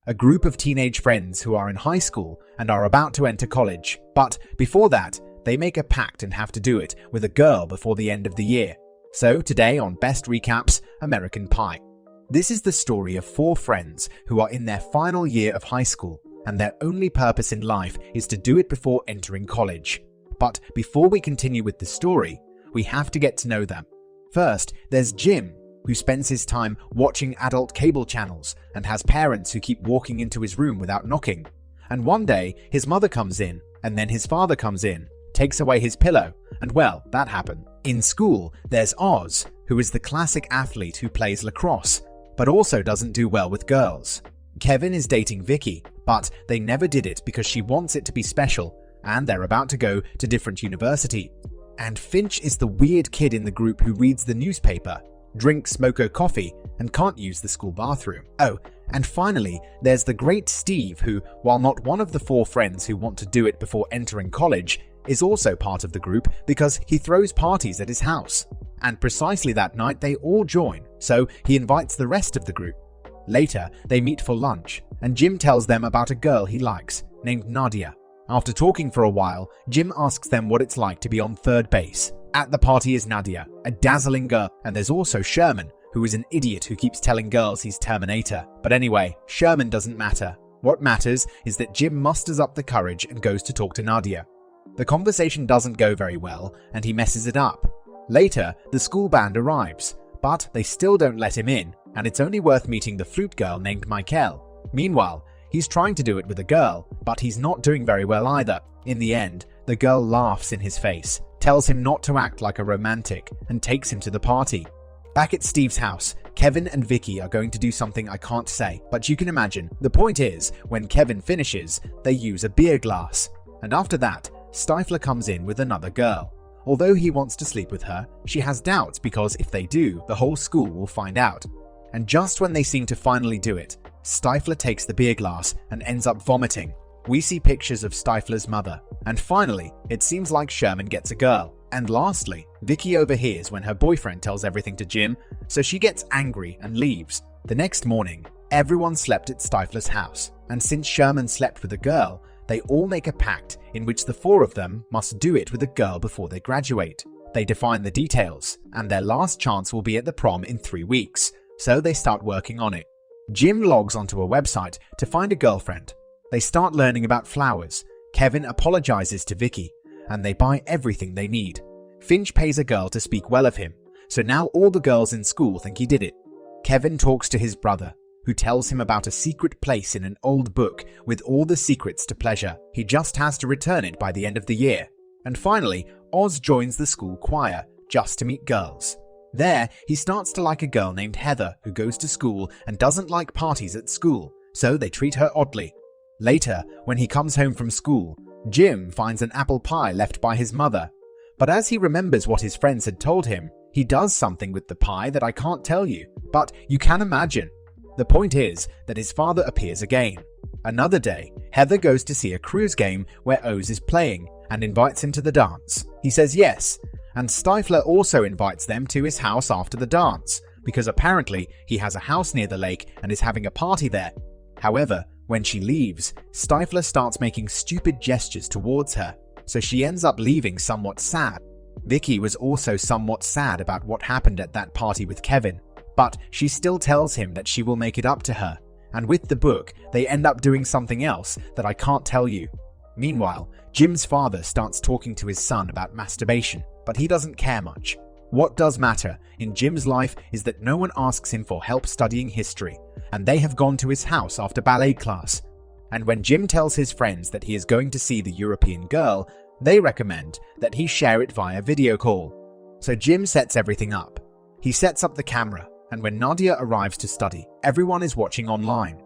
a group of teenage friends who are in high school and are about to enter college. But before that, they make a pact and have to do it with a girl before the end of the year. So today on Best Recaps, American Pie. This is the story of 4 friends who are in their final year of high school, and their only purpose in life is to do it before entering college. But before we continue with the story, we have to get to know them. First, there's Jim, who spends his time watching adult cable channels and has parents who keep walking into his room without knocking. And one day, his mother comes in, and then his father comes in, takes away his pillow, and well, that happened. In school, there's Oz, who is the classic athlete who plays lacrosse, but also doesn't do well with girls. Kevin is dating Vicky, but they never did it because she wants it to be special, and they're about to go to different university. And Finch is the weird kid in the group who reads the newspaper, drinks mocha coffee, and can't use the school bathroom. Oh, and finally, there's the great Steve who, while not one of the 4 friends who want to do it before entering college, is also part of the group because he throws parties at his house. And precisely that night they all join, so he invites the rest of the group. Later, they meet for lunch, and Jim tells them about a girl he likes, named Nadia. After talking for a while, Jim asks them what it's like to be on third base. At the party is Nadia, a dazzling girl, and there's also Sherman, who is an idiot who keeps telling girls he's Terminator. But anyway, Sherman doesn't matter. What matters is that Jim musters up the courage and goes to talk to Nadia. The conversation doesn't go very well, and he messes it up. Later, the school band arrives, but they still don't let him in, and it's only worth meeting the flute girl named Michael. Meanwhile, he's trying to do it with a girl, but he's not doing very well either. In the end, the girl laughs in his face, tells him not to act like a romantic, and takes him to the party. Back at Steve's house, Kevin and Vicky are going to do something I can't say, but you can imagine. The point is, when Kevin finishes, they use a beer glass, and after that, Stifler comes in with another girl. Although he wants to sleep with her, she has doubts because if they do, the whole school will find out. And just when they seem to finally do it, Stifler takes the beer glass and ends up vomiting. We see pictures of Stifler's mother. And finally, it seems like Sherman gets a girl. And lastly, Vicky overhears when her boyfriend tells everything to Jim, so she gets angry and leaves. The next morning, everyone slept at Stifler's house. And since Sherman slept with a girl, they all make a pact in which the 4 of them must do it with a girl before they graduate. They define the details, and their last chance will be at the prom in 3 weeks, so they start working on it. Jim logs onto a website to find a girlfriend. They start learning about flowers. Kevin apologizes to Vicky, and they buy everything they need. Finch pays a girl to speak well of him, so now all the girls in school think he did it. Kevin talks to his brother, who tells him about a secret place in an old book with all the secrets to pleasure. He just has to return it by the end of the year. And finally, Oz joins the school choir, just to meet girls. There, he starts to like a girl named Heather who goes to school and doesn't like parties at school, so they treat her oddly. Later, when he comes home from school, Jim finds an apple pie left by his mother. But as he remembers what his friends had told him, he does something with the pie that I can't tell you, but you can imagine. The point is that his father appears again. Another day, Heather goes to see a cruise game where Oz is playing and invites him to the dance. He says yes, and Stifler also invites them to his house after the dance, because apparently he has a house near the lake and is having a party there. However, when she leaves, Stifler starts making stupid gestures towards her, so she ends up leaving somewhat sad. Vicky was also somewhat sad about what happened at that party with Kevin, but she still tells him that she will make it up to her, and with the book, they end up doing something else that I can't tell you. Meanwhile, Jim's father starts talking to his son about masturbation, but he doesn't care much. What does matter in Jim's life is that no one asks him for help studying history, and they have gone to his house after ballet class. And when Jim tells his friends that he is going to see the European girl, they recommend that he share it via video call. So Jim sets everything up. He sets up the camera, and when Nadia arrives to study, everyone is watching online.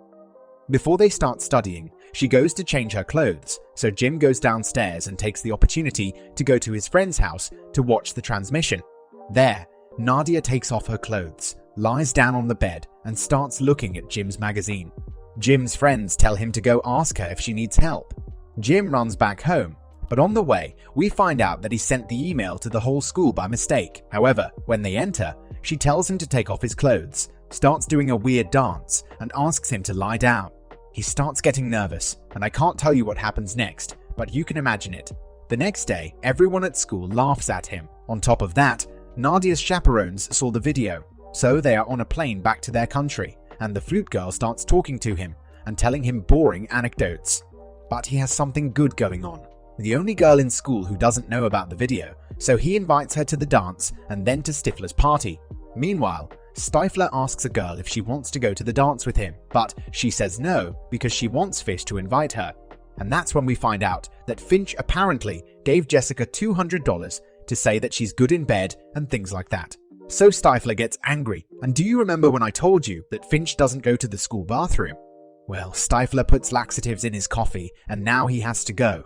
Before they start studying, she goes to change her clothes, so Jim goes downstairs and takes the opportunity to go to his friend's house to watch the transmission. There, Nadia takes off her clothes, lies down on the bed, and starts looking at Jim's magazine. Jim's friends tell him to go ask her if she needs help. Jim runs back home, but on the way, we find out that he sent the email to the whole school by mistake. However, when they enter, she tells him to take off his clothes, starts doing a weird dance, and asks him to lie down. He starts getting nervous, and I can't tell you what happens next, but you can imagine it. The next day, everyone at school laughs at him. On top of that, Nadia's chaperones saw the video, so they are on a plane back to their country, and the flute girl starts talking to him and telling him boring anecdotes. But he has something good going on. The only girl in school who doesn't know about the video, so he invites her to the dance and then to Stifler's party. Meanwhile, Stifler asks a girl if she wants to go to the dance with him, but she says no because she wants Fish to invite her. And that's when we find out that Finch apparently gave Jessica $200 to say that she's good in bed and things like that. So Stifler gets angry, and do you remember when I told you that Finch doesn't go to the school bathroom? Well, Stifler puts laxatives in his coffee, and now he has to go.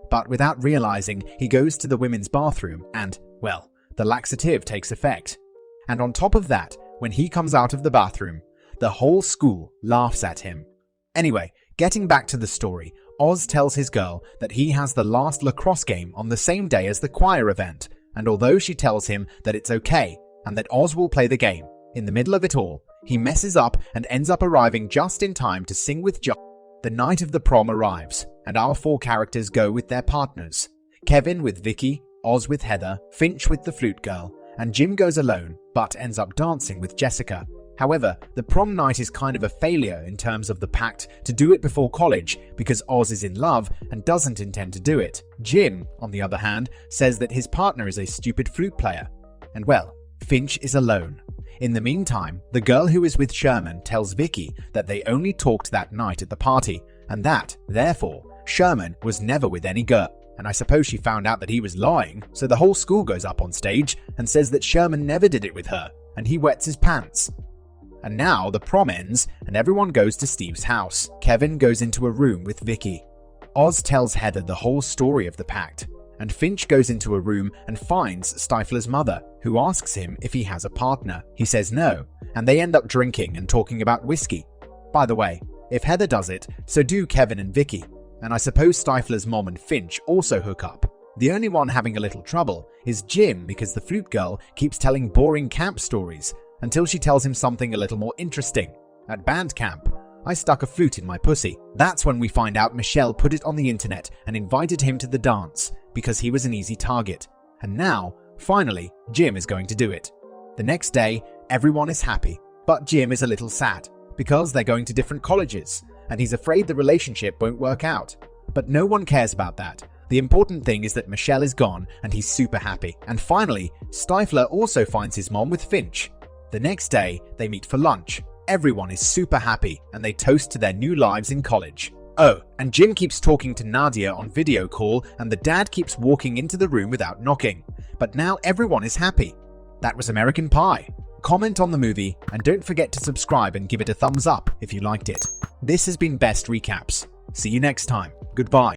But without realizing, he goes to the women's bathroom and, well, the laxative takes effect. And on top of that, when he comes out of the bathroom, the whole school laughs at him. Anyway, getting back to the story, Oz tells his girl that he has the last lacrosse game on the same day as the choir event, and although she tells him that it's okay and that Oz will play the game, in the middle of it all, he messes up and ends up arriving just in time to sing with John. The night of the prom arrives, and our 4 characters go with their partners. Kevin with Vicky, Oz with Heather, Finch with the flute girl, and Jim goes alone but ends up dancing with Jessica. However, the prom night is kind of a failure in terms of the pact to do it before college because Oz is in love and doesn't intend to do it. Jim, on the other hand, says that his partner is a stupid flute player. And well, Finch is alone. In the meantime, the girl who is with Sherman tells Vicky that they only talked that night at the party, and that, therefore, Sherman was never with any girl. And I suppose she found out that he was lying, so the whole school goes up on stage and says that Sherman never did it with her, and he wets his pants. And now the prom ends and everyone goes to Steve's house. Kevin goes into a room with Vicky. Oz tells Heather the whole story of the pact, and Finch goes into a room and finds Stifler's mother, who asks him if he has a partner. He says no, and they end up drinking and talking about whiskey. By the way, if Heather does it, so do Kevin and Vicky, and I suppose Stifler's mom and Finch also hook up. The only one having a little trouble is Jim because the flute girl keeps telling boring camp stories until she tells him something a little more interesting. At band camp, I stuck a flute in my pussy. That's when we find out Michelle put it on the internet and invited him to the dance because he was an easy target. And now, finally, Jim is going to do it. The next day, everyone is happy, but Jim is a little sad because they're going to different colleges and he's afraid the relationship won't work out. But no one cares about that. The important thing is that Michelle is gone and he's super happy. And finally, Stifler also finds his mom with Finch. The next day, they meet for lunch. Everyone is super happy and they toast to their new lives in college. Oh, and Jim keeps talking to Nadia on video call and the dad keeps walking into the room without knocking. But now everyone is happy. That was American Pie. Comment on the movie and don't forget to subscribe and give it a thumbs up if you liked it. This has been Best Recaps. See you next time. Goodbye.